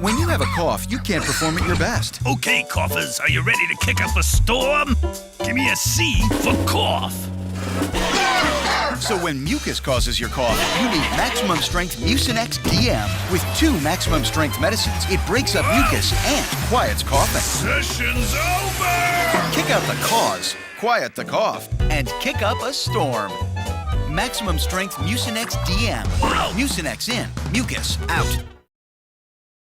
When you have a cough, you can't perform at your best. Okay, coughers, are you ready to kick up a storm? Give me a C for cough. So when mucus causes your cough, you need maximum strength Mucinex DM. With 2 maximum strength medicines, it breaks up mucus and quiets coughing. Session's over! Kick out the cause, quiet the cough, and kick up a storm. Maximum strength Mucinex DM. Mucinex in, mucus out.